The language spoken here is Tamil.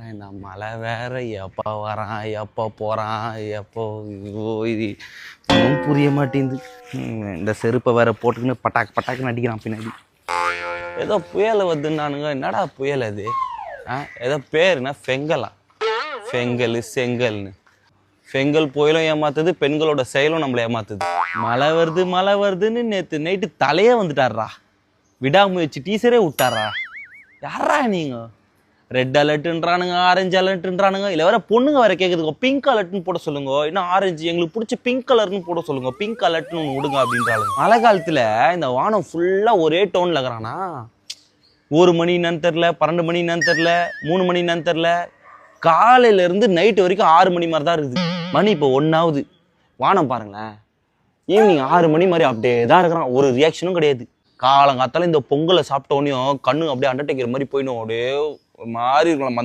இந்த மழை வேற எப்போ வரான் எப்போ போகிறான் எப்போ இது ஒன்றும் புரிய மாட்டேங்குது. இந்த செருப்பை வேற போட்டுக்கின்னு பட்டாக்குன்னு அடிக்கிறான் பின்னாடி. ஏதோ புயல் வருதுன்னானுங்க. என்னடா புயல் அது? ஏதோ பேருனா ஃபெங்கலா? ஃபெங்கல் செங்கல்னு. ஃபெங்கல் புயலும் ஏமாத்துது, பெண்களோட செயலும் நம்மளை ஏமாத்துது. மழை வருதுன்னு நேற்று நைட்டு தலையே வந்துட்டாரா. விடாமுயற்சி டீச்சரே விட்டாரா. யாரா நீங்க? ரெட் அலர்ட்ன்றானுங்க, ஆரஞ்சு அலர்ட்ன்றானுங்க. இல்லை வேற பொண்ணுங்க வேற கேட்குதுங்க பிங்க் அலர்ட்னு போட சொல்லுங்க. இன்னும் ஆரஞ்சு எங்களுக்கு பிடிச்ச பிங்க் கலர்னு போட சொல்லுங்க. பிங்க் அலர்ட்னு ஒன்று விடுங்க அப்படின்றாளுங்க. மழை காலத்தில் இந்த வானம் ஃபுல்லாக ஒரே டோனில் இருக்கிறானா. 1 மணி என்னன்னு தெரில, 12 மணி என்னன்னு தெரில, 3 மணி என்னன்னு தெரில. காலையிலேருந்து நைட்டு வரைக்கும் 6 மணி மாதிரி தான் இருக்குது. மணி இப்போ 1 ஆகுது. வானம் பாருங்களேன். ஈவினிங் 6 மணி மாதிரி அப்படியே தான் இருக்கிறான். ஒரு ரியாக்ஷனும் கிடையாது. காலங்காத்தால இந்த பொங்கலை சாப்பிட்டோன்னையும் கண்ணு அப்படியே அண்டர்டேக்கர் மாதிரி போயிடும். அப்படியே ஒரு மாதிரி இருக்கலாம்.